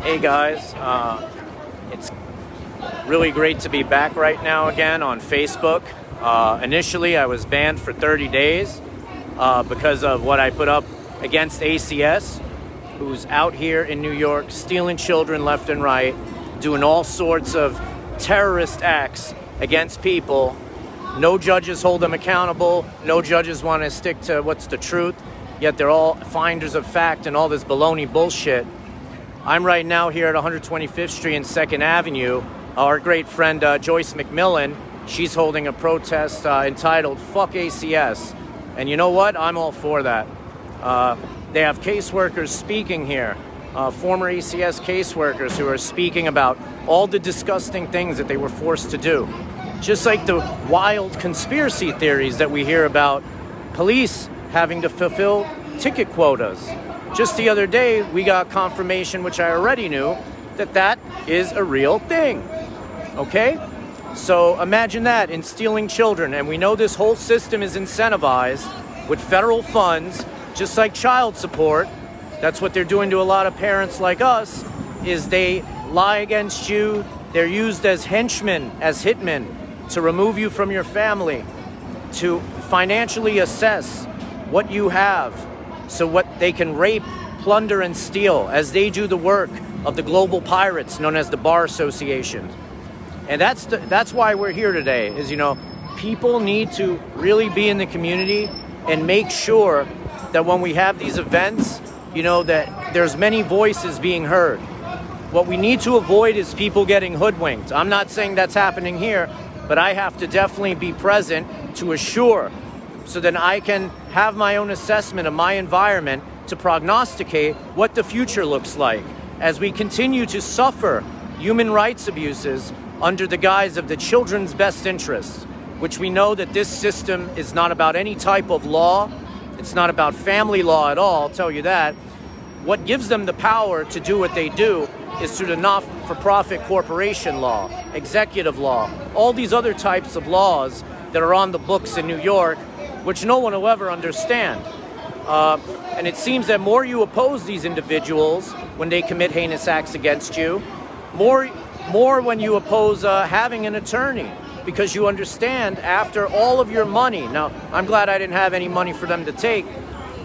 Hey guys, it's really great to be back right now again on Facebook. Initially, I was banned for 30 days because of what I put up against ACS, who's out here in New York stealing children left and right, doing all sorts of terrorist acts against people. No judges hold them accountable. No judges want to stick to what's the truth, yet they're all finders of fact and all this baloney bullshit. I'm right now here at 125th Street and 2nd Avenue. Our great friend Joyce McMillan, she's holding a protest entitled Fuck ACS. And you know what? I'm all for that. They have caseworkers speaking here, former ACS caseworkers who are speaking about all the disgusting things that they were forced to do. Just like the wild conspiracy theories that we hear about police having to fulfill ticket quotas. Just the other day, we got confirmation, which I already knew, that that is a real thing. Okay? So imagine that in stealing children. And we know this whole system is incentivized with federal funds, just like child support. That's what they're doing to a lot of parents like us, is they lie against you. They're used as henchmen, as hitmen, to remove you from your family, to financially assess what you have, so what they can rape, plunder, and steal as they do the work of the global pirates known as the Bar Association. And that's why we're here today, is, you know, people need to really be in the community and make sure that when we have these events, you know, that there's many voices being heard. What we need to avoid is people getting hoodwinked. I'm not saying that's happening here, but I have to definitely be present to assure, so that I can have my own assessment of my environment to prognosticate what the future looks like as we continue to suffer human rights abuses under the guise of the children's best interests, which we know that this system is not about any type of law. It's not about family law at all, I'll tell you that. What gives them the power to do what they do is through the not-for-profit corporation law, executive law, all these other types of laws that are on the books in New York, which no one will ever understand. And it seems that more you oppose these individuals when they commit heinous acts against you, more when you oppose having an attorney, because you understand after all of your money. Now, I'm glad I didn't have any money for them to take,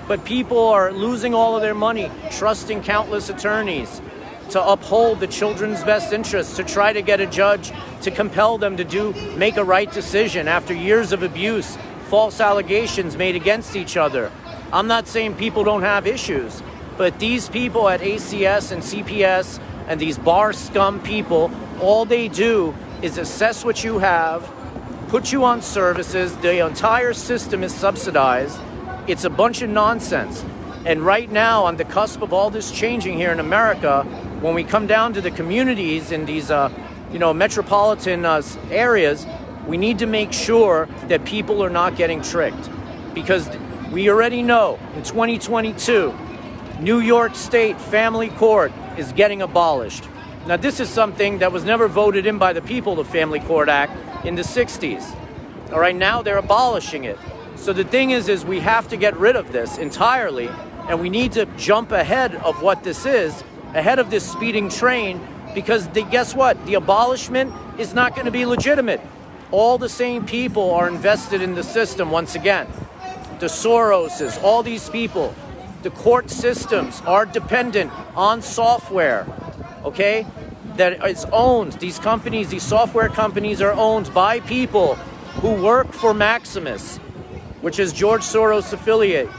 but people are losing all of their money, trusting countless attorneys to uphold the children's best interests, to try to get a judge to compel them to make a right decision after years of abuse, false allegations made against each other. I'm not saying people don't have issues, but these people at ACS and CPS and these bar scum people, all they do is assess what you have, put you on services. The entire system is subsidized. It's a bunch of nonsense. And right now, on the cusp of all this changing here in America, when we come down to the communities in these metropolitan areas, we need to make sure that people are not getting tricked, because we already know in 2022, New York State Family Court is getting abolished. Now, this is something that was never voted in by the people, the Family Court Act, in the 60s. All right, now they're abolishing it. So the thing is we have to get rid of this entirely, and we need to jump ahead of what this is, ahead of this speeding train, because guess what? The abolishment is not going to be legitimate. All the same people are invested in the system once again. The Soroses, all these people. The court systems are dependent on software, okay? That is owned. These companies, these software companies are owned by people who work for Maximus, which is George Soros' affiliate.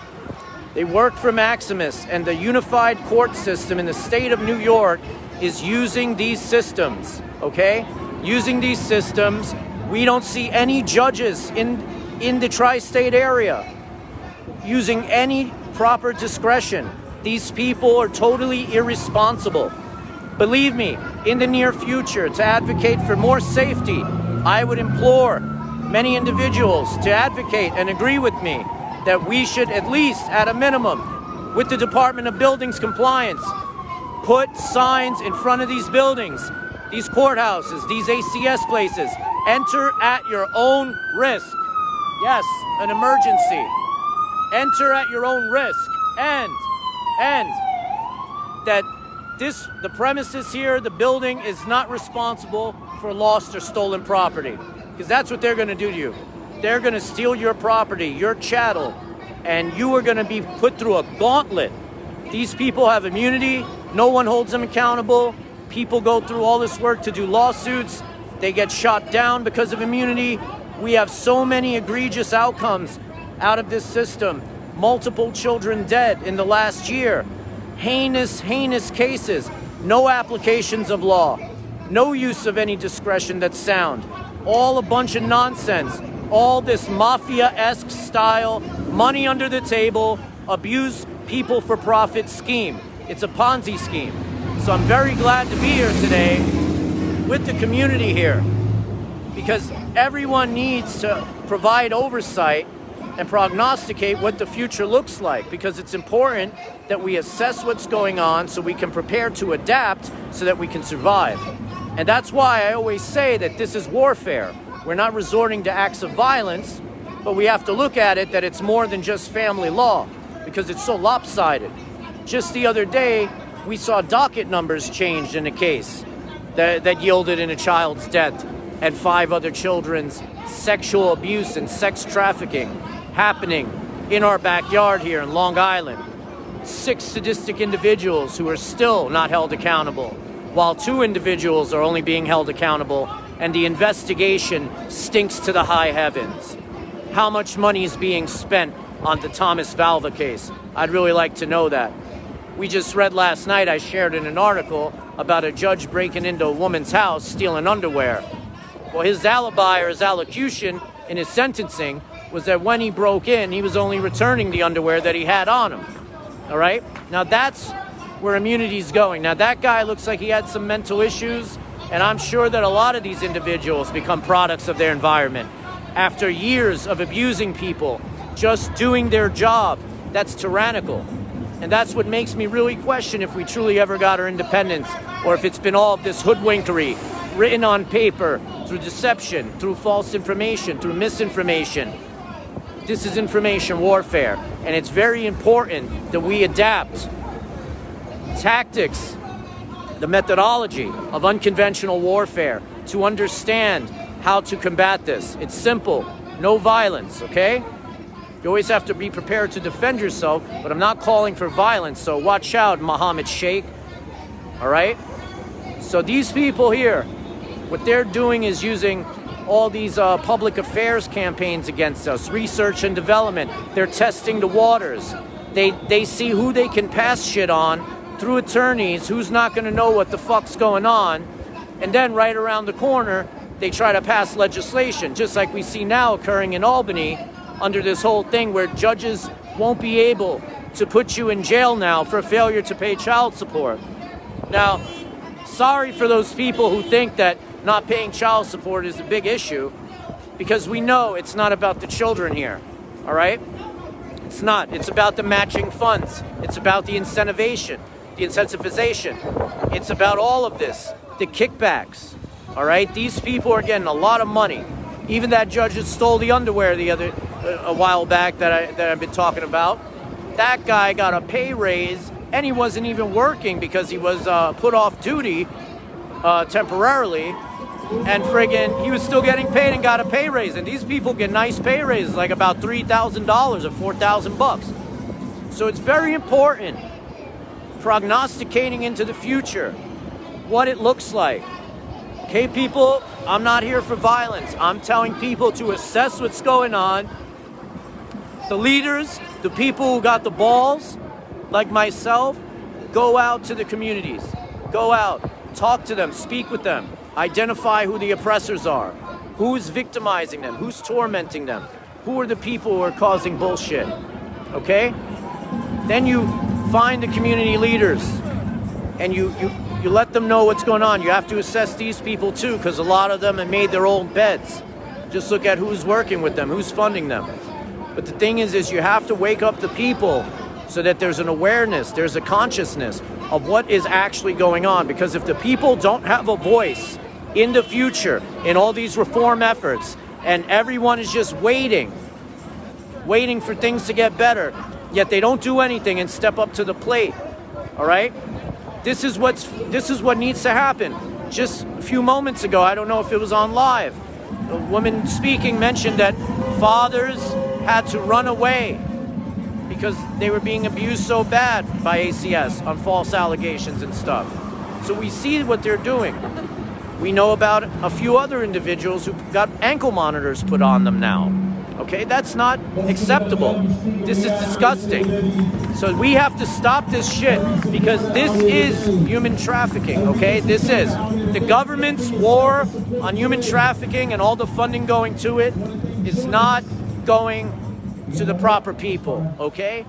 They work for Maximus, and the unified court system in the state of New York is using these systems, okay? Using these systems. We don't see any judges in the tri-state area using any proper discretion. These people are totally irresponsible. Believe me, in the near future, to advocate for more safety, I would implore many individuals to advocate and agree with me that we should, at least at a minimum, with the Department of Buildings Compliance, put signs in front of these buildings, these courthouses, these ACS places. Enter at your own risk. Yes, an emergency. Enter at your own risk. And that The premises here, the building is not responsible for lost or stolen property, because that's what they're going to do to you. They're going to steal your property, your chattel, and you are going to be put through a gauntlet. These people have immunity. No one holds them accountable. People go through all this work to do lawsuits. They get shot down because of immunity. We have so many egregious outcomes out of this system. Multiple children dead in the last year. Heinous, heinous cases. No applications of law. No use of any discretion that's sound. All a bunch of nonsense. All this mafia-esque style, money under the table, abuse people for profit scheme. It's a Ponzi scheme. So I'm very glad to be here today with the community here, because everyone needs to provide oversight and prognosticate what the future looks like, because it's important that we assess what's going on so we can prepare to adapt so that we can survive. And that's why I always say that this is warfare. We're not resorting to acts of violence, but we have to look at it that it's more than just family law, because it's so lopsided. Just the other day, we saw docket numbers changed in a case that yielded in a child's death and 5 other children's sexual abuse and sex trafficking happening in our backyard here in Long Island. 6 sadistic individuals who are still not held accountable, while 2 individuals are only being held accountable, and the investigation stinks to the high heavens. How much money is being spent on the Thomas Valva case? I'd really like to know that. We just read last night, I shared in an article about a judge breaking into a woman's house, stealing underwear. Well, his alibi or his allocution in his sentencing was that when he broke in, he was only returning the underwear that he had on him. All right? Now that's where immunity is going. Now that guy looks like he had some mental issues, and I'm sure that a lot of these individuals become products of their environment. After years of abusing people, just doing their job, that's tyrannical. And that's what makes me really question if we truly ever got our independence, or if it's been all of this hoodwinkery, written on paper, through deception, through false information, through misinformation. This is information warfare, and it's very important that we adapt tactics, the methodology of unconventional warfare to understand how to combat this. It's simple, no violence, okay? You always have to be prepared to defend yourself, but I'm not calling for violence, so watch out, Mohammed Sheikh, all right? So these people here, what they're doing is using all these public affairs campaigns against us, research and development. They're testing the waters. They see who they can pass shit on through attorneys, who's not gonna know what the fuck's going on, and then right around the corner, they try to pass legislation, just like we see now occurring in Albany, under this whole thing where judges won't be able to put you in jail now for failure to pay child support. Now, sorry for those people who think that not paying child support is a big issue, because we know it's not about the children here, all right? It's not. It's about the matching funds. It's about the incentivization. It's about all of this, the kickbacks, all right? These people are getting a lot of money. Even that judge that stole the underwear a while back that I've been talking about, that guy got a pay raise, and he wasn't even working because he was put off duty temporarily, and friggin' he was still getting paid and got a pay raise. And these people get nice pay raises, like about $3,000 or $4,000. So it's very important prognosticating into the future what it looks like. Okay, people, I'm not here for violence. I'm telling people to assess what's going on. The leaders, the people who got the balls, like myself, go out to the communities. Go out, talk to them, speak with them, identify who the oppressors are, who's victimizing them, who's tormenting them, who are the people who are causing bullshit, okay? Then you find the community leaders and you let them know what's going on. You have to assess these people too, because a lot of them have made their own beds. Just look at who's working with them, who's funding them. But the thing is you have to wake up the people so that there's an awareness, there's a consciousness of what is actually going on. Because if the people don't have a voice in the future in all these reform efforts, and everyone is just waiting for things to get better, yet they don't do anything and step up to the plate, all right? This is what needs to happen. Just a few moments ago, I don't know if it was on live, a woman speaking mentioned that fathers had to run away because they were being abused so bad by ACS on false allegations and stuff. So we see what they're doing. We know about a few other individuals who got ankle monitors put on them now. Okay, that's not acceptable. This is disgusting. So we have to stop this shit because this is human trafficking, okay? This is the government's war on human trafficking, and all the funding going to it is not going to the proper people, okay?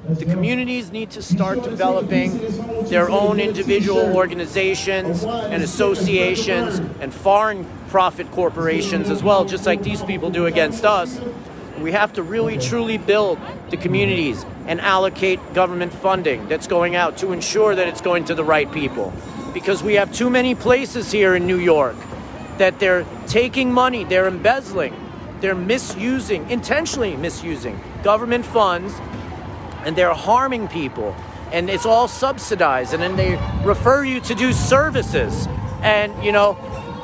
The communities need to start developing their own individual organizations and associations and foreign profit corporations as well, just like these people do against us. We have to really truly build the communities and allocate government funding that's going out to ensure that it's going to the right people. Because we have too many places here in New York that they're taking money, they're embezzling, they're misusing, intentionally misusing government funds, and they're harming people, and it's all subsidized, and then they refer you to do services. And, you know,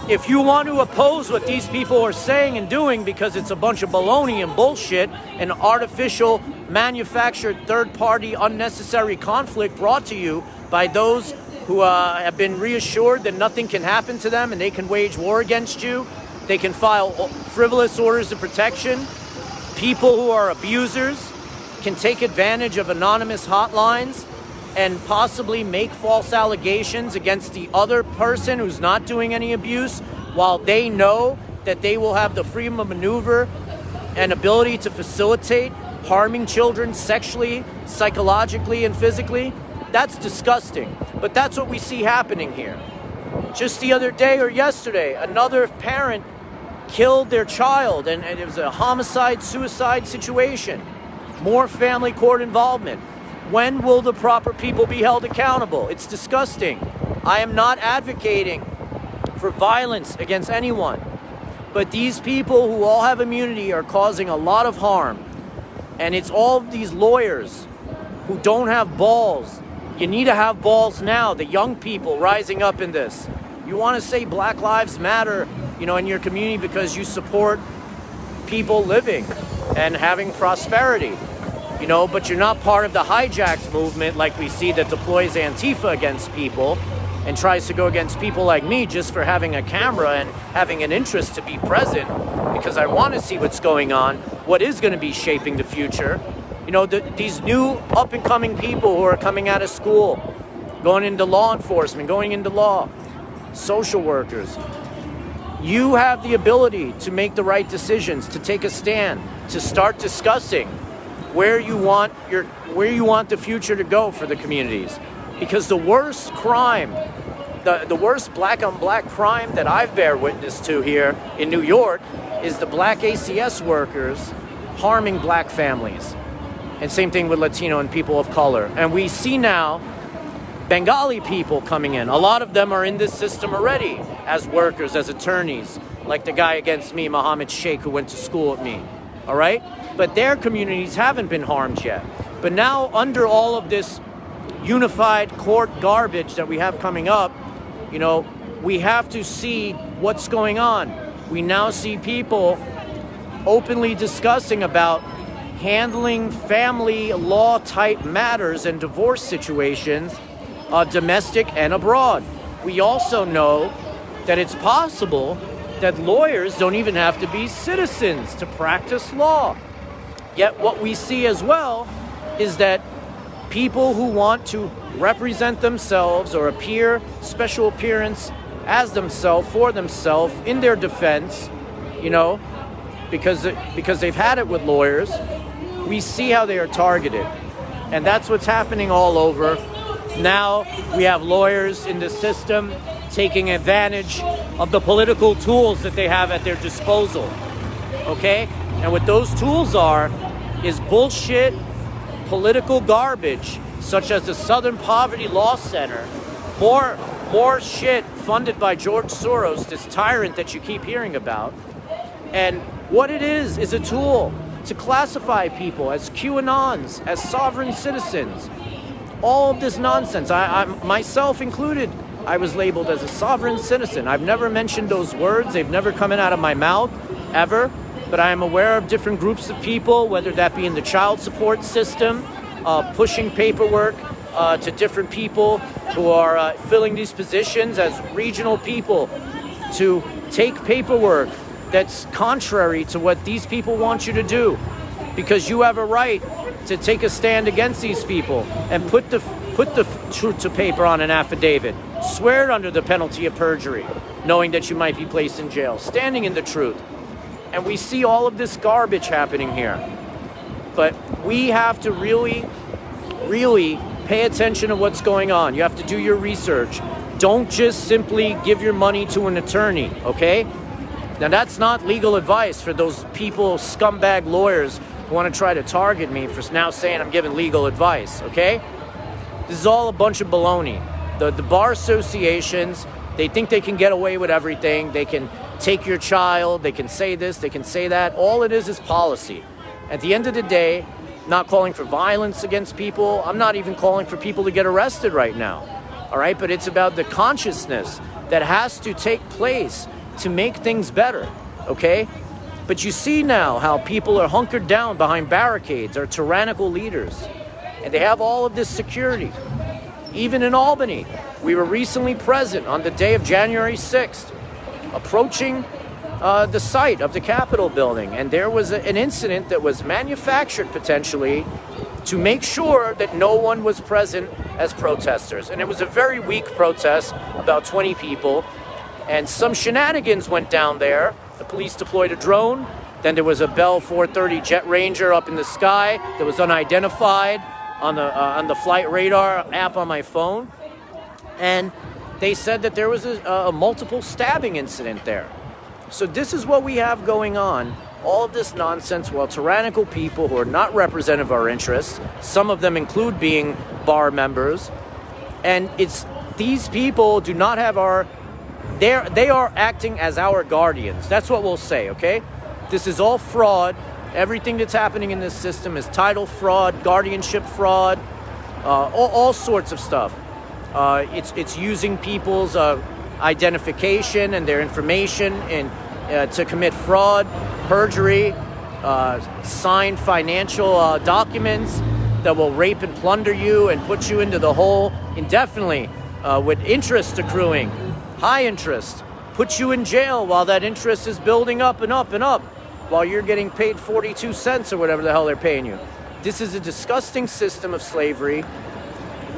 if you want to oppose what these people are saying and doing because it's a bunch of baloney and bullshit and artificial, manufactured, third-party, unnecessary conflict brought to you by those who have been reassured that nothing can happen to them and they can wage war against you, they can file frivolous orders of protection, people who are abusers can take advantage of anonymous hotlines and possibly make false allegations against the other person who's not doing any abuse, while they know that they will have the freedom of maneuver and ability to facilitate harming children sexually, psychologically, and physically. That's disgusting. But that's what we see happening here. Just the other day or yesterday, another parent killed their child, and it was a homicide-suicide situation. More family court involvement. When will the proper people be held accountable? It's disgusting. I am not advocating for violence against anyone, but these people who all have immunity are causing a lot of harm. And it's all of these lawyers who don't have balls. You need to have balls now, the young people rising up in this. You want to say Black Lives Matter, you know, in your community because you support people living and having prosperity. You know, but you're not part of the hijacked movement like we see that deploys Antifa against people and tries to go against people like me just for having a camera and having an interest to be present because I want to see what's going on, what is going to be shaping the future. You know, these new up-and-coming people who are coming out of school, going into law enforcement, going into law, social workers. You have the ability to make the right decisions, to take a stand, to start discussing where you want the future to go for the communities. Because the worst crime, the worst black on black crime that I've bear witness to here in New York is the black ACS workers harming black families. And same thing with Latino and people of color. And we see now Bengali people coming in. A lot of them are in this system already as workers, as attorneys, like the guy against me, Mohammed Sheikh, who went to school with me. All right? But their communities haven't been harmed yet. But now, under all of this unified court garbage that we have coming up, you know, we have to see what's going on. We now see people openly discussing about handling family law type matters and divorce situations, domestic and abroad. We also know that it's possible that lawyers don't even have to be citizens to practice law. Yet what we see as well is that people who want to represent themselves or appear special appearance as themselves, for themselves, in their defense, you know, because they've had it with lawyers, we see how they are targeted. And that's what's happening all over. Now we have lawyers in the system taking advantage of the political tools that they have at their disposal. Okay? And what those tools is bullshit political garbage, such as the Southern Poverty Law Center, more shit funded by George Soros, this tyrant that you keep hearing about. And what it is a tool to classify people as QAnons, as sovereign citizens. all of this nonsense. I myself included, I was labeled as a sovereign citizen. I've never mentioned those words. They've never come out of my mouth, ever. But I am aware of different groups of people, whether that be in the child support system, pushing paperwork to different people who are filling these positions as regional people to take paperwork that's contrary to what these people want you to do, because you have a right to take a stand against these people and put the truth to paper on an affidavit, swear it under the penalty of perjury, knowing that you might be placed in jail, standing in the truth. And we see all of this garbage happening here. But we have to really, really pay attention to what's going on. You have to do your research. Don't just simply give your money to an attorney, okay? Now, that's not legal advice for those people, scumbag lawyers, who want to try to target me for now saying I'm giving legal advice, okay? This is all a bunch of baloney. The bar associations, they think they can get away with everything. They can take your child, they can say this, they can say that. All it is policy. At the end of the day, not calling for violence against people. I'm not even calling for people to get arrested right now, all right? But it's about the consciousness that has to take place to make things better, okay? But you see now how people are hunkered down behind barricades, are tyrannical leaders, and they have all of this security. Even in Albany, we were recently present on the day of January 6th, approaching the site of the Capitol building, and there was an incident that was manufactured potentially to make sure that no one was present as protesters. And it was a very weak protest, about 20 people, and some shenanigans went down there. The police deployed a drone. Then there was a Bell 430 Jet Ranger up in the sky that was unidentified on the flight radar app on my phone. And they said that there was a multiple stabbing incident there. So this is what we have going on. All of this nonsense while tyrannical people who are not representative of our interests, some of them include being bar members, and it's these people do not have they are acting as our guardians. That's what we'll say, okay? This is all fraud. Everything that's happening in this system is title fraud, guardianship fraud, all sorts of stuff. It's using people's identification and their information to commit fraud, perjury, sign financial documents that will rape and plunder you and put you into the hole indefinitely, with interest accruing, high interest, put you in jail while that interest is building up and up and up, while you're getting paid 42 cents or whatever the hell they're paying you. This is a disgusting system of slavery.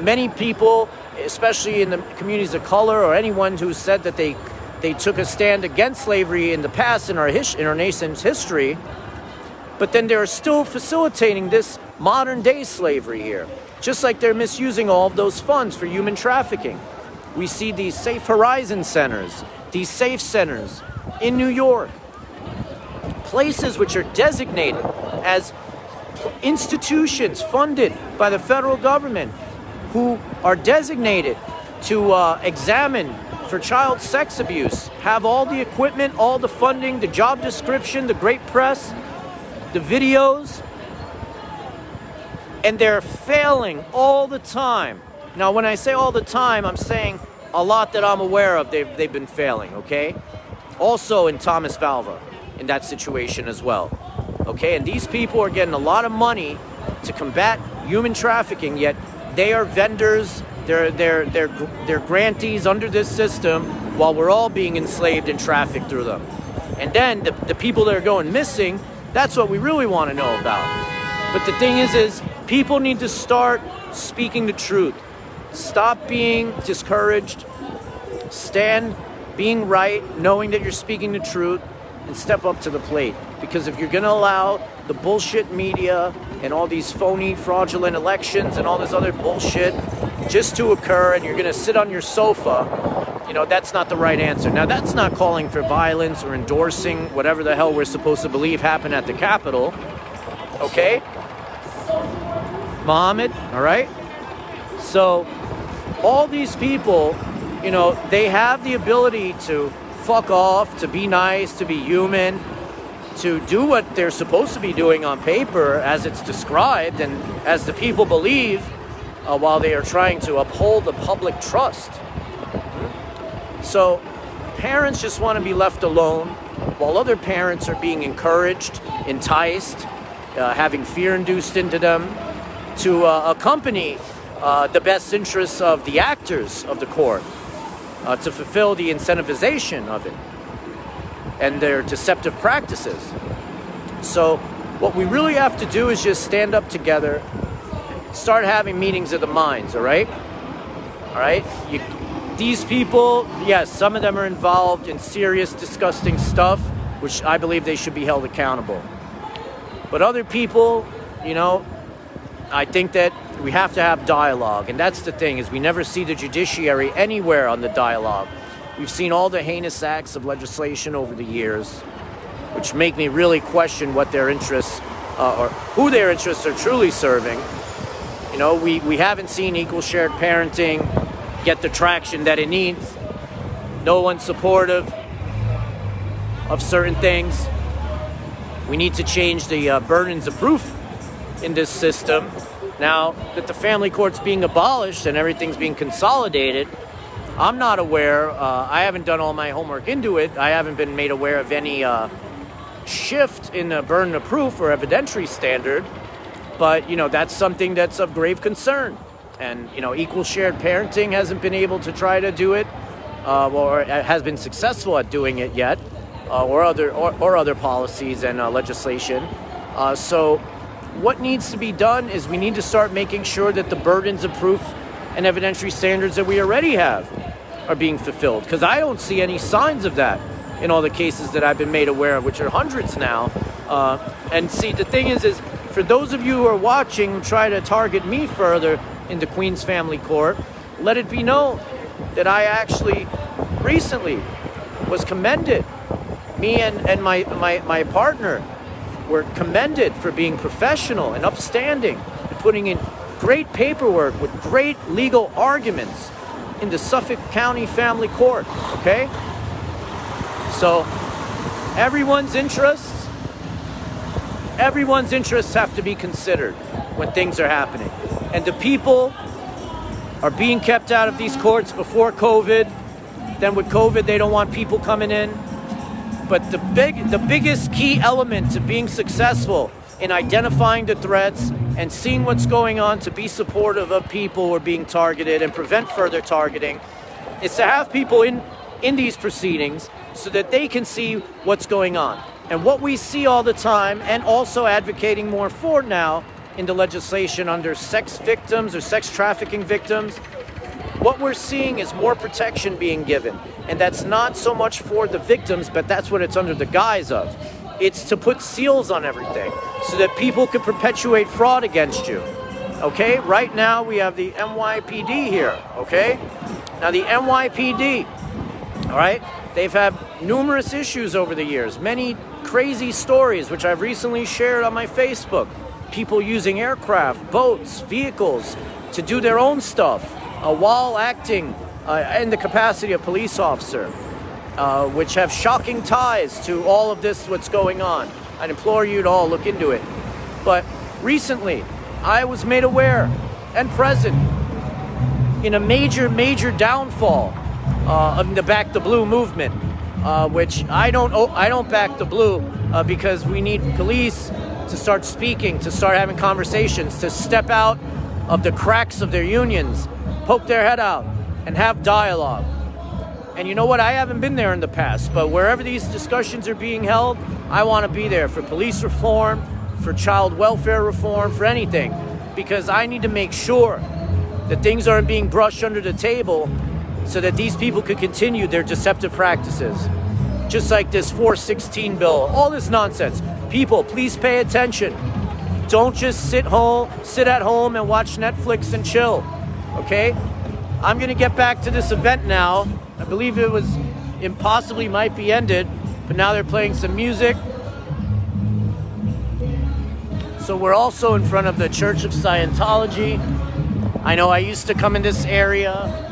Many people, especially in the communities of color, or anyone who said that they took a stand against slavery in the past in our nation's history, but then they're still facilitating this modern day slavery here, just like they're misusing all of those funds for human trafficking. We see these Safe Horizon centers, these safe centers in New York, places which are designated as institutions funded by the federal government, who are designated to examine for child sex abuse, have all the equipment, all the funding, the job description, the great press, the videos, and they're failing all the time. Now, when I say all the time, I'm saying a lot that I'm aware of, they've been failing, okay? Also in Thomas Valva, in that situation as well, okay? And these people are getting a lot of money to combat human trafficking, yet they are vendors, they're grantees under this system, while we're all being enslaved and trafficked through them. And then the people that are going missing, that's what we really want to know about. But the thing is people need to start speaking the truth. Stop being discouraged. Stand being right, knowing that you're speaking the truth, and step up to the plate. Because if you're going to allow the bullshit media and all these phony, fraudulent elections and all this other bullshit just to occur, and you're going to sit on your sofa, you know, that's not the right answer. Now, that's not calling for violence or endorsing whatever the hell we're supposed to believe happened at the Capitol. Okay? Mohammed, all right? So, all these people, you know, they have the ability to fuck off, to be nice, to be human, to do what they're supposed to be doing on paper as it's described and as the people believe, while they are trying to uphold the public trust. So parents just want to be left alone, while other parents are being encouraged, enticed, having fear induced into them to accompany the best interests of the actors of the court, to fulfill the incentivization of it and their deceptive practices. So what we really have to do is just stand up together, start having meetings of the minds, all right? All right? These people, yes, some of them are involved in serious, disgusting stuff, which I believe they should be held accountable. But other people, you know, I think that we have to have dialogue. And that's the thing, is we never see the judiciary anywhere on the dialogue. We've seen all the heinous acts of legislation over the years, which make me really question what their interests, or who their interests are truly serving. You know, we haven't seen equal shared parenting get the traction that it needs. No one's supportive of certain things. We need to change the burdens of proof in this system. Now that the family court's being abolished and everything's being consolidated, I'm not aware, I haven't done all my homework into it, I haven't been made aware of any shift in the burden of proof or evidentiary standard, but, you know, that's something that's of grave concern. And, you know, equal shared parenting hasn't been able to try to do it, or has been successful at doing it yet, or other policies and legislation. So what needs to be done is we need to start making sure that the burdens of proof and evidentiary standards that we already have are being fulfilled, because I don't see any signs of that in all the cases that I've been made aware of, which are hundreds now. And see, the thing is for those of you who are watching who try to target me further in the Queens Family Court, let it be known that I actually recently was commended. Me and my partner were commended for being professional and upstanding and putting in great paperwork with great legal arguments in the Suffolk County Family Court, okay? So everyone's interests have to be considered when things are happening. And the people are being kept out of these courts before COVID. Then with COVID, they don't want people coming in. But the biggest key element to being successful in identifying the threats and seeing what's going on to be supportive of people who are being targeted and prevent further targeting is to have people in these proceedings so that they can see what's going on. And what we see all the time, and also advocating more for now in the legislation under sex victims or sex trafficking victims, what we're seeing is more protection being given. And that's not so much for the victims, but that's what it's under the guise of. It's to put seals on everything so that people can perpetuate fraud against you. Okay, right now we have the NYPD here, okay? Now the NYPD, all right, they've had numerous issues over the years, many crazy stories, which I've recently shared on my Facebook. People using aircraft, boats, vehicles to do their own stuff while acting in the capacity of police officer, which have shocking ties to all of this, what's going on. I'd implore you to all look into it. But recently, I was made aware and present in a major downfall of the Back the Blue movement, which I don't back the blue because we need police to start speaking, to start having conversations, to step out of the cracks of their unions, poke their head out, and have dialogue. And you know what? I haven't been there in the past, but wherever these discussions are being held, I want to be there for police reform, for child welfare reform, for anything, because I need to make sure that things aren't being brushed under the table so that these people could continue their deceptive practices. Just like this 416 bill, all this nonsense. People, please pay attention. Don't just sit at home and watch Netflix and chill, okay? I'm gonna get back to this event now. I believe it possibly might be ended, but now they're playing some music. So we're also in front of the Church of Scientology. I know I used to come in this area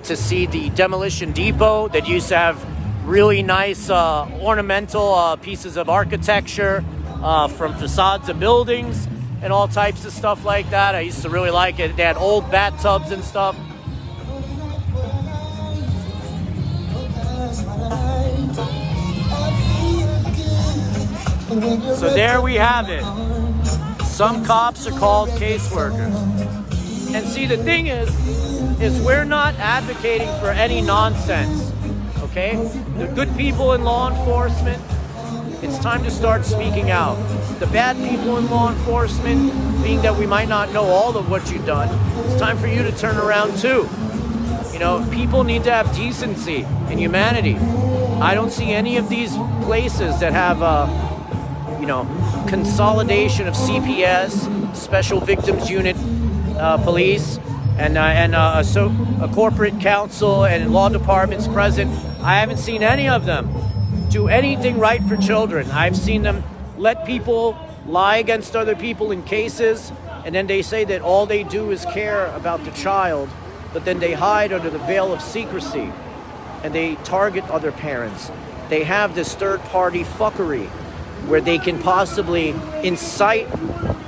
to see the Demolition Depot that used to have really nice ornamental pieces of architecture from facades of buildings. and all types of stuff like that. I used to really like it. They had old bathtubs and stuff. So there we have it. Some cops are called caseworkers. And see, the thing is we're not advocating for any nonsense, okay? The good people in law enforcement, it's time to start speaking out. The bad people in law enforcement, being that we might not know all of what you've done, it's time for you to turn around too. You know, people need to have decency and humanity. I don't see any of these places that have, you know, consolidation of CPS, Special Victims Unit, police, and a corporate council and law departments present. I haven't seen any of them do anything right for children. I've seen them let people lie against other people in cases, and then they say that all they do is care about the child, but then they hide under the veil of secrecy, and they target other parents. They have this third-party fuckery where they can possibly incite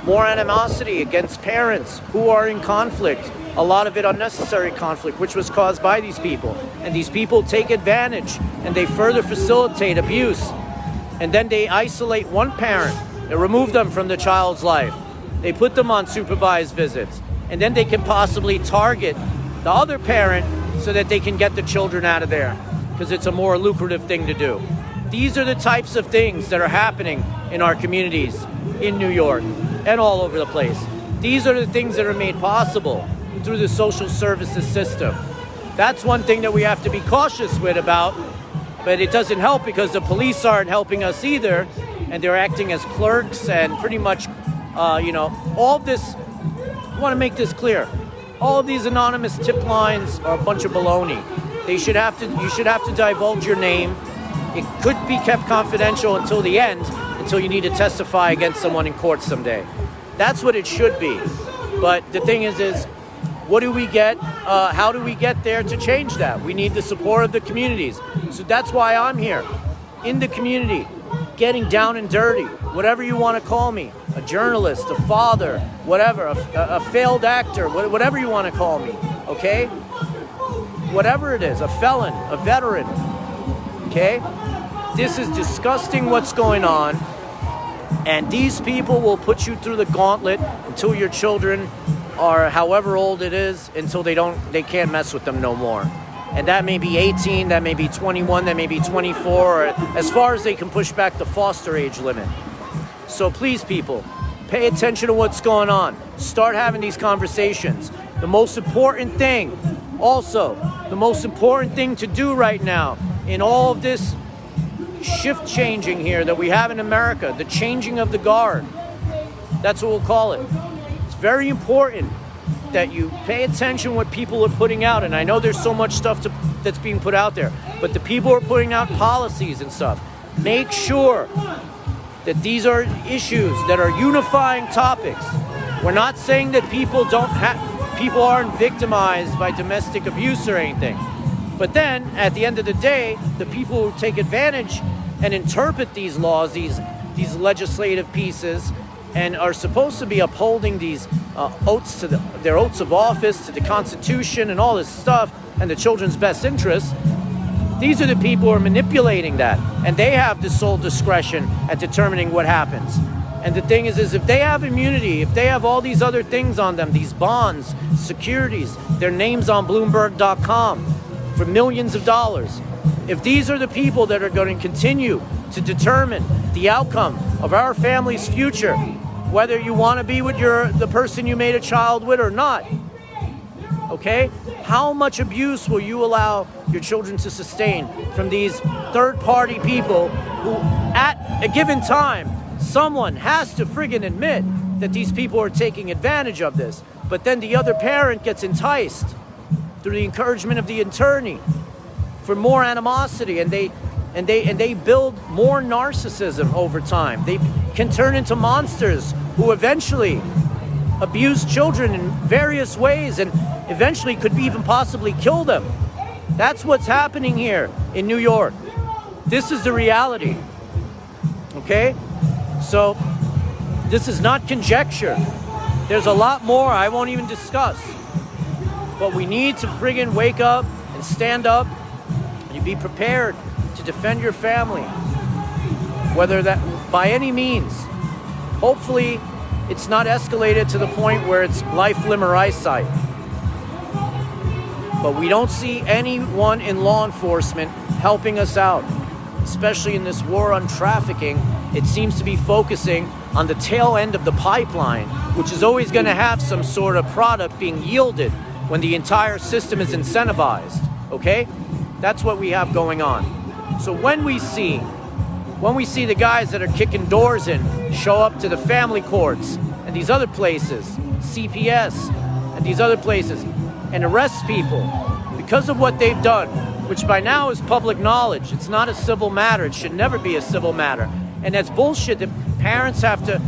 more animosity against parents who are in conflict. A lot of it unnecessary conflict, which was caused by these people. And these people take advantage and they further facilitate abuse. And then they isolate one parent. They remove them from the child's life. They put them on supervised visits. And then they can possibly target the other parent so that they can get the children out of there, because it's a more lucrative thing to do. These are the types of things that are happening in our communities in New York and all over the place. These are the things that are made possible through the social services system. That's one thing that we have to be cautious with about, but it doesn't help because the police aren't helping us either, and they're acting as clerks and pretty much, you know, all of this. I want to make this clear. All of these anonymous tip lines are a bunch of baloney. You should have to divulge your name. It could be kept confidential until the end, until you need to testify against someone in court someday. That's what it should be. But the thing is what do we get? How do we get there to change that? We need the support of the communities. So that's why I'm here, in the community, getting down and dirty, whatever you want to call me, a journalist, a father, whatever, a failed actor, whatever you want to call me, okay? Whatever it is, a felon, a veteran, okay? This is disgusting what's going on, and these people will put you through the gauntlet until your children are however old it is, until they can't mess with them no more. And that may be 18, that may be 21, that may be 24, or as far as they can push back the foster age limit. So please, people, pay attention to what's going on. Start having these conversations. The most important thing, also, the most important thing to do right now in all of this shift changing here that we have in America, the changing of the guard, that's what we'll call it. It's very important that you pay attention what people are putting out. And I know there's so much stuff that's being put out there, but the people are putting out policies and stuff. Make sure that these are issues that are unifying topics. We're not saying that people aren't victimized by domestic abuse or anything. But then, at the end of the day, the people who take advantage and interpret these laws, these legislative pieces, and are supposed to be upholding these oaths to their oaths of office, to the Constitution, and all this stuff, and the children's best interests, these are the people who are manipulating that, and they have the sole discretion at determining what happens. And the thing is if they have immunity, if they have all these other things on them, these bonds, securities, their names on Bloomberg.com for millions of dollars, if these are the people that are going to continue to determine the outcome of our family's future, whether you want to be with the person you made a child with or not, okay? How much abuse will you allow your children to sustain from these third-party people who, at a given time, someone has to friggin' admit that these people are taking advantage of this, but then the other parent gets enticed through the encouragement of the attorney for more animosity, and they build more narcissism over time. They can turn into monsters who eventually abuse children in various ways and eventually could even possibly kill them. That's what's happening here in New York. This is the reality. Okay? So This is not conjecture. There's a lot more I won't even discuss. But we need to friggin' wake up and stand up and be prepared to defend your family. Whether that by any means. Hopefully it's not escalated to the point where it's life, limb, or eyesight. But we don't see anyone in law enforcement helping us out, especially in this war on trafficking. It seems to be focusing on the tail end of the pipeline, which is always going to have some sort of product being yielded when the entire system is incentivized, okay? That's what we have going on. So when we see the guys that are kicking doors in show up to the family courts and these other places, CPS and these other places, and arrest people because of what they've done, which by now is public knowledge. It's not a civil matter. It should never be a civil matter. And that's bullshit that parents have to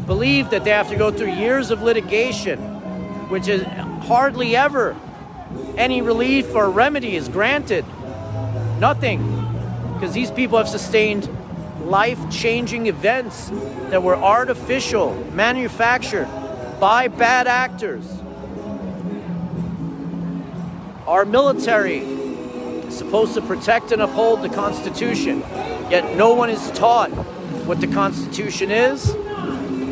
believe that they have to go through years of litigation, which is hardly ever any relief or remedy is granted. Nothing. Because these people have sustained life-changing events that were artificial, manufactured by bad actors. Our military is supposed to protect and uphold the Constitution, yet no one is taught what the Constitution is,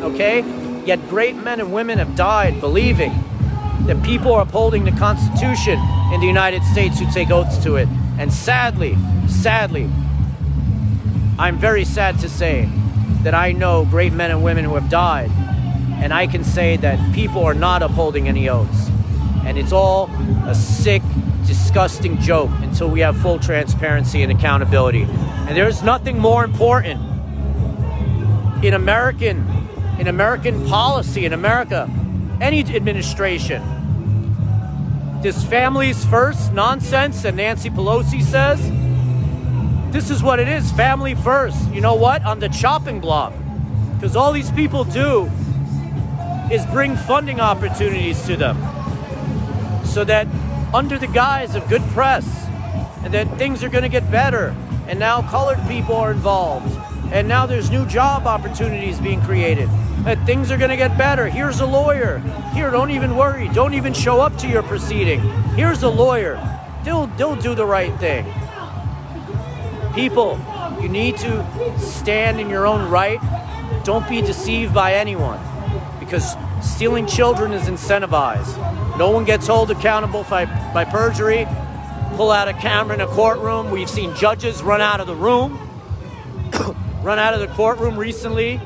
okay? Yet great men and women have died believing that people are upholding the Constitution in the United States who take oaths to it. And sadly, I'm very sad to say that I know great men and women who have died, and I can say that people are not upholding any oaths. And it's all a sick, disgusting joke until we have full transparency and accountability. And there's nothing more important in American policy, in America, any administration. This families first nonsense that Nancy Pelosi says, this is what it is, family first. You know what? On the chopping block. Because all these people do is bring funding opportunities to them. So that under the guise of good press, and that things are going to get better, and now colored people are involved, and now there's new job opportunities being created, that things are going to get better. Here's a lawyer. Here, don't even worry. Don't even show up to your proceeding. Here's a lawyer. They'll do the right thing. People, you need to stand in your own right. Don't be deceived by anyone, because stealing children is incentivized. No one gets held accountable by perjury. Pull out a camera in a courtroom. We've seen judges run out of the room, run out of the courtroom recently.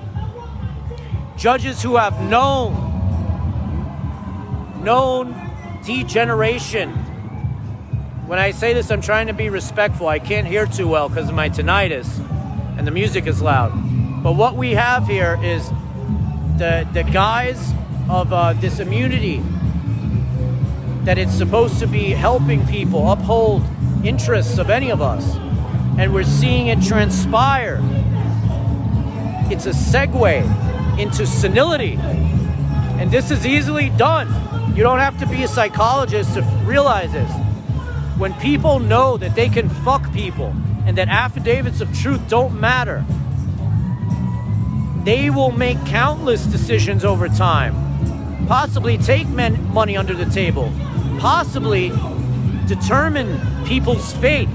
Judges who have known degeneration. When I say this, I'm trying to be respectful. I can't hear too well because of my tinnitus and the music is loud. But what we have here is the guise of this immunity, that it's supposed to be helping people uphold interests of any of us. And we're seeing it transpire. It's a segue into senility. And this is easily done. You don't have to be a psychologist to realize this. When people know that they can fuck people and that affidavits of truth don't matter, they will make countless decisions over time. Possibly take money under the table. Possibly determine people's fate,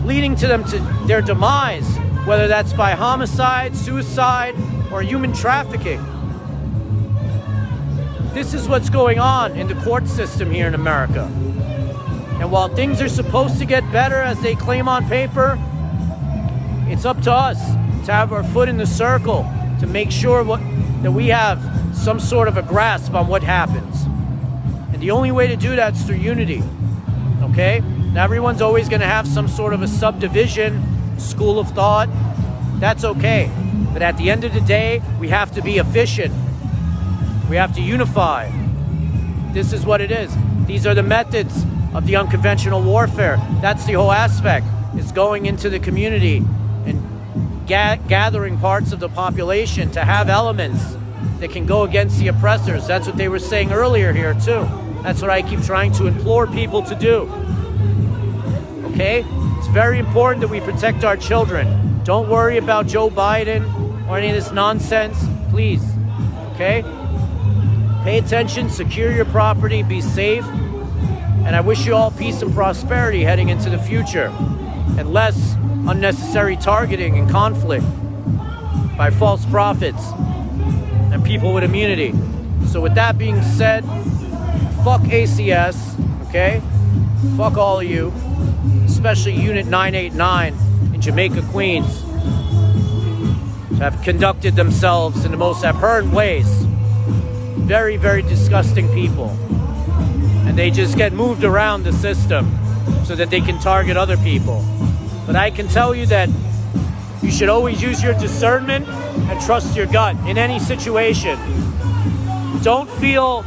leading to them to their demise, whether that's by homicide, suicide, or human trafficking. This is what's going on in the court system here in America. And while things are supposed to get better as they claim on paper, it's up to us to have our foot in the circle to make sure that we have some sort of a grasp on what happens. And the only way to do that is through unity, okay? Now, everyone's always going to have some sort of a subdivision, school of thought. That's okay. But at the end of the day, we have to be efficient. We have to unify. This is what it is. These are the methods of the unconventional warfare. That's the whole aspect. It's going into the community and gathering parts of the population to have elements that can go against the oppressors. That's what they were saying earlier here too. That's what I keep trying to implore people to do. Okay? It's very important that we protect our children. Don't worry about Joe Biden or any of this nonsense. Please. okay? Pay attention, secure your property, be safe, and I wish you all peace and prosperity heading into the future, and less unnecessary targeting and conflict by false prophets and people with immunity. So with that being said, fuck ACS, okay? Fuck all of you, especially Unit 989 in Jamaica, Queens, have conducted themselves in the most abhorrent ways. Very, very disgusting people. And they just get moved around the system so that they can target other people. But I can tell you that you should always use your discernment and trust your gut in any situation. Don't feel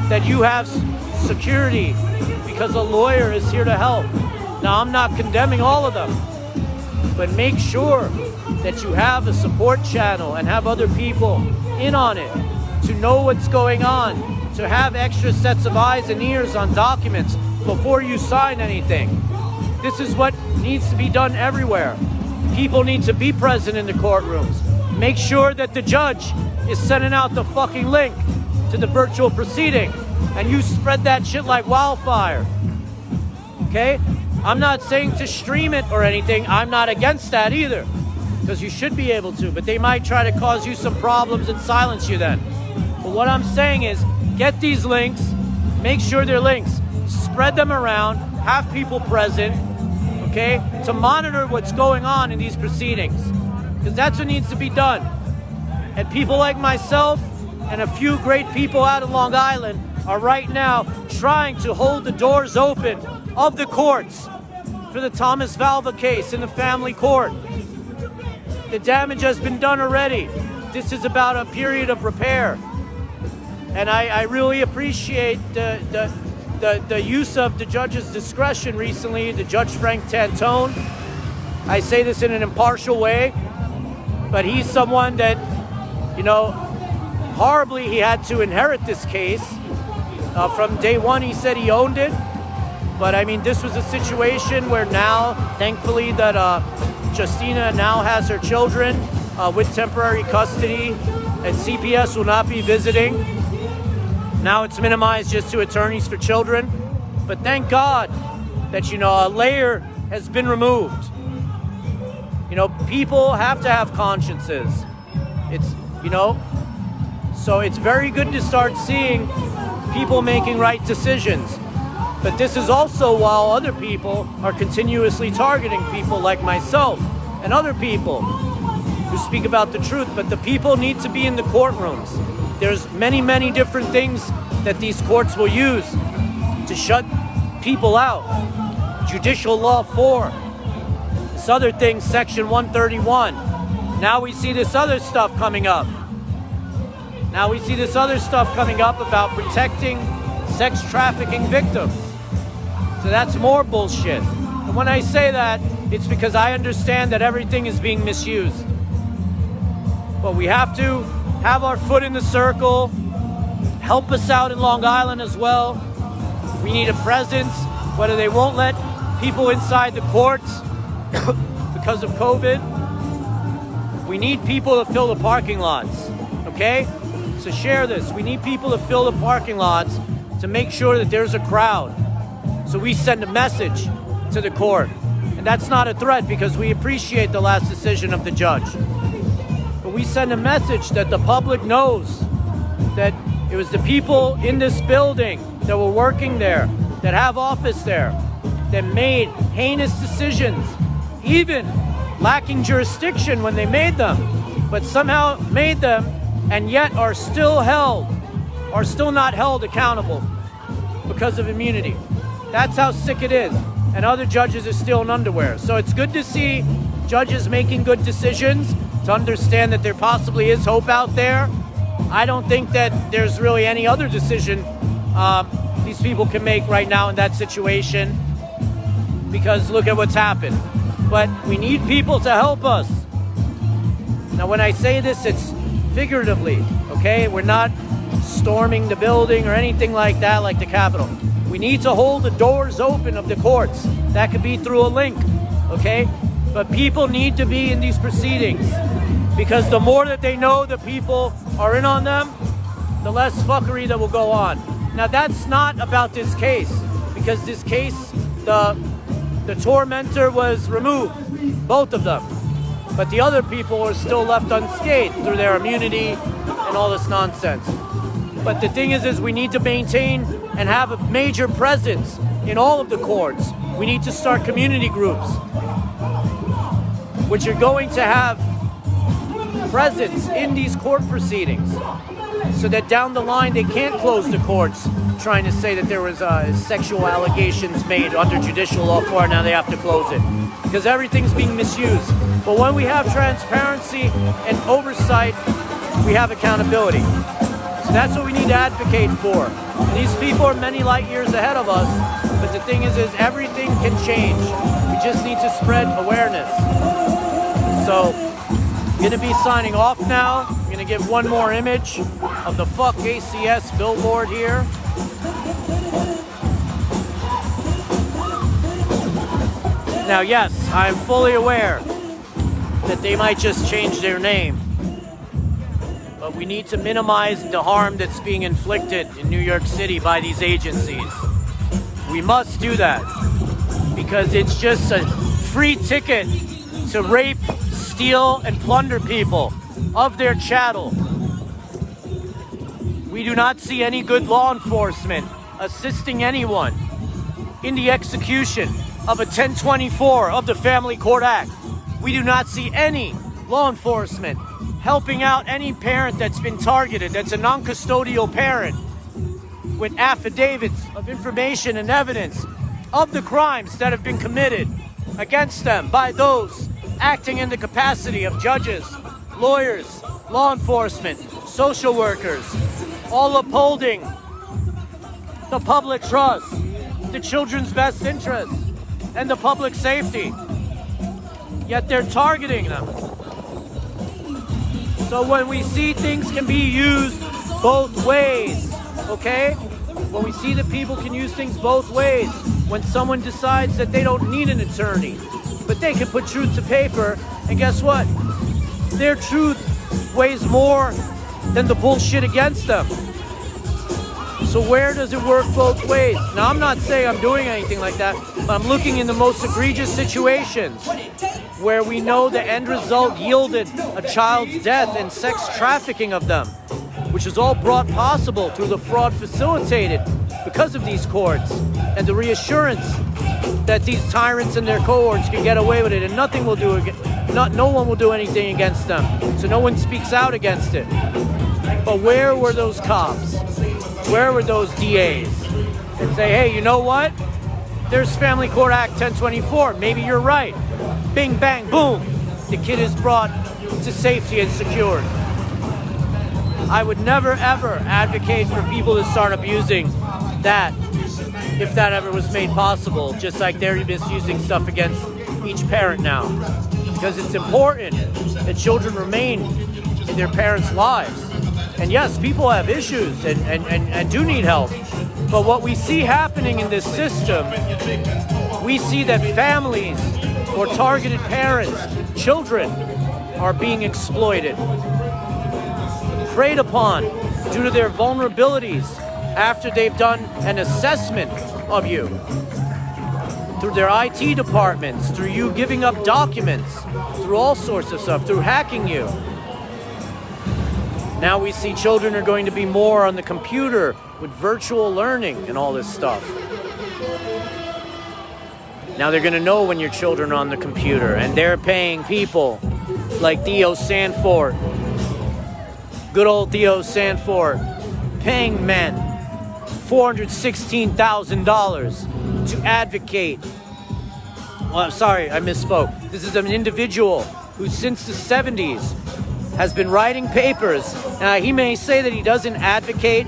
that you have security because a lawyer is here to help. Now, I'm not condemning all of them, but make sure that you have a support channel and have other people in on it to know what's going on, to have extra sets of eyes and ears on documents before you sign anything. This is what needs to be done everywhere. People need to be present in the courtrooms. Make sure that the judge is sending out the fucking link to the virtual proceeding, and you spread that shit like wildfire. Okay? I'm not saying to stream it or anything. I'm not against that either, because you should be able to, but they might try to cause you some problems and silence you then. But what I'm saying is, get these links, make sure they're links, spread them around, have people present, okay, to monitor what's going on in these proceedings, because that's what needs to be done. And people like myself and a few great people out of Long Island are right now trying to hold the doors open of the courts for the Thomas Valva case in the family court. The damage has been done already. This is about a period of repair. And I really appreciate the use of the judge's discretion recently, the Judge Frank Tantone. I say this in an impartial way, but he's someone that, you know, horribly he had to inherit this case. From day one he said he owned it, but I mean this was a situation where now, thankfully, that Justina now has her children with temporary custody, and CPS will not be visiting. Now it's minimized just to attorneys for children. But thank God that, you know, a layer has been removed. You know, people have to have consciences. It's, you know, so it's very good to start seeing people making right decisions. But this is also while other people are continuously targeting people like myself and other people who speak about the truth. But the people need to be in the courtrooms. There's many, many different things that these courts will use to shut people out. Judicial Law 4. This other thing, Section 131. Now we see this other stuff coming up. Now we see this other stuff coming up about protecting sex trafficking victims. So that's more bullshit. And when I say that, it's because I understand that everything is being misused. But we have to have our foot in the circle, help us out in Long Island as well. We need a presence, whether they won't let people inside the courts because of COVID. We need people to fill the parking lots, okay? So share this. We need people to fill the parking lots to make sure that there's a crowd. So we send a message to the court. And that's not a threat because we appreciate the last decision of the judge. But we send a message that the public knows that it was the people in this building that were working there, that have office there, that made heinous decisions, even lacking jurisdiction when they made them, but somehow made them and yet are still not held accountable because of immunity. That's how sick it is. And other judges are still in underwear. So it's good to see judges making good decisions, to understand that there possibly is hope out there. I don't think that there's really any other decision these people can make right now in that situation, because look at what's happened. But we need people to help us. Now, when I say this, it's figuratively, okay? We're not storming the building or anything like that, like the Capitol. We need to hold the doors open of the courts. That could be through a link, okay? But people need to be in these proceedings. Because the more that they know that people are in on them, the less fuckery that will go on. Now that's not about this case, because this case, the tormentor was removed, both of them. But the other people are still left unscathed through their immunity and all this nonsense. But the thing is we need to maintain and have a major presence in all of the courts. We need to start community groups, which are going to have presence in these court proceedings, so that down the line they can't close the courts trying to say that there was sexual allegations made under judicial law for it, now they have to close it. Because everything's being misused. But when we have transparency and oversight, we have accountability. So that's what we need to advocate for. And these people are many light years ahead of us, but the thing is everything can change. We just need to spread awareness. So, I'm gonna be signing off now. I'm gonna give one more image of the Fuck ACS billboard here. Now, yes, I'm fully aware that they might just change their name, but we need to minimize the harm that's being inflicted in New York City by these agencies. We must do that, because it's just a free ticket to rape, steal, and plunder people of their chattel. We do not see any good law enforcement assisting anyone in the execution of a 1024 of the Family Court Act. We do not see any law enforcement helping out any parent that's been targeted, that's a non-custodial parent, with affidavits of information and evidence of the crimes that have been committed against them by those acting in the capacity of judges, lawyers, law enforcement, social workers, all upholding the public trust, the children's best interests, and the public safety. Yet they're targeting them. So when we see things can be used both ways, okay? When we see that people can use things both ways, when someone decides that they don't need an attorney, but they can put truth to paper, and guess what? Their truth weighs more than the bullshit against them. So where does it work both ways? Now, I'm not saying I'm doing anything like that, but I'm looking in the most egregious situations where we know the end result yielded a child's death and sex trafficking of them, which is all brought possible through the fraud facilitated because of these courts and the reassurance that these tyrants and their cohorts can get away with it, and nothing will do no one will do anything against them. So no one speaks out against it. But where were those cops? Where were those DAs? And say, hey, you know what? There's Family Court Act 1024. Maybe you're right. Bing, bang, boom. The kid is brought to safety and secured. I would never, ever advocate for people to start abusing that if that ever was made possible, just like they're misusing stuff against each parent now. Because it's important that children remain in their parents' lives. And yes, people have issues and do need help. But what we see happening in this system, we see that families or targeted parents, children, are being exploited, preyed upon due to their vulnerabilities after they've done an assessment of you. Through their IT departments, through you giving up documents, through all sorts of stuff, through hacking you. Now we see children are going to be more on the computer with virtual learning and all this stuff. Now they're going to know when your children are on the computer, and they're paying people like Theo Sanford, good old Theo Sanford, paying men $416,000 to advocate. Well, sorry, I misspoke. This is an individual who since the 70s has been writing papers. He may say that he doesn't advocate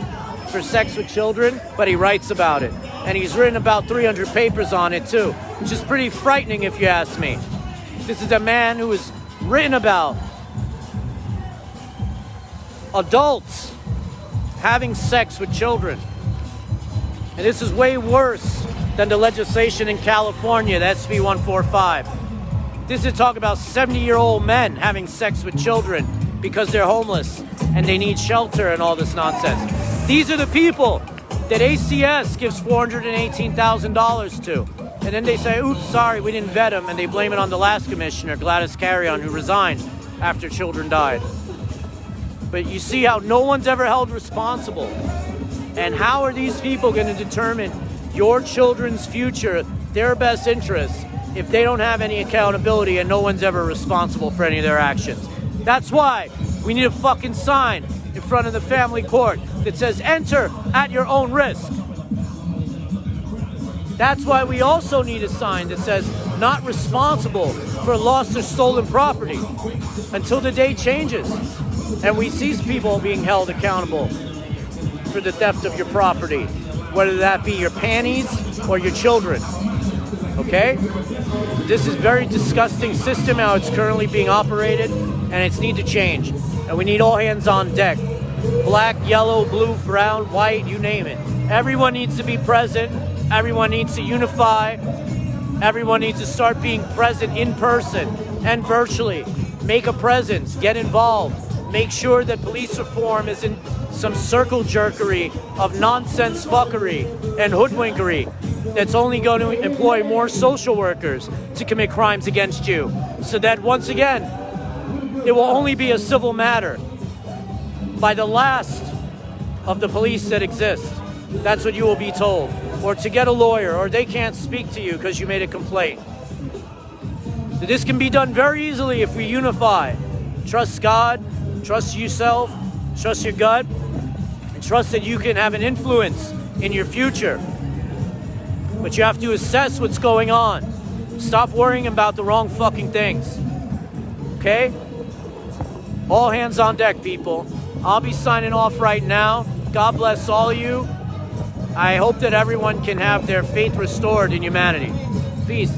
for sex with children, but he writes about it. And he's written about 300 papers on it too, which is pretty frightening if you ask me. This is a man who has written about adults having sex with children. And this is way worse than the legislation in California, the SB 145. This is talk about 70-year-old men having sex with children because they're homeless and they need shelter and all this nonsense. These are the people that ACS gives $418,000 to. And then they say, oops, sorry, we didn't vet him, and they blame it on the last commissioner, Gladys Carrion, who resigned after children died. But you see how no one's ever held responsible. And how are these people going to determine your children's future, their best interests, if they don't have any accountability and no one's ever responsible for any of their actions? That's why we need a fucking sign in front of the family court that says, enter at your own risk. That's why we also need a sign that says, not responsible for lost or stolen property, until the day changes and we see people being held accountable for the theft of your property, whether that be your panties or your children. Okay? This is a very disgusting system how it's currently being operated, and it's need to change. And we need all hands on deck. Black, yellow, blue, brown, white, you name it. Everyone needs to be present. Everyone needs to unify. Everyone needs to start being present in person and virtually. Make a presence. Get involved. Make sure that police reform isn't some circle jerkery of nonsense fuckery and hoodwinkery that's only going to employ more social workers to commit crimes against you. So that once again, it will only be a civil matter by the last of the police that exist. That's what you will be told. Or to get a lawyer, or they can't speak to you because you made a complaint. This can be done very easily if we unify. Trust God, trust yourself, trust your gut, and trust that you can have an influence in your future. But you have to assess what's going on. Stop worrying about the wrong fucking things. Okay? All hands on deck, people. I'll be signing off right now. God bless all of you. I hope that everyone can have their faith restored in humanity. Peace.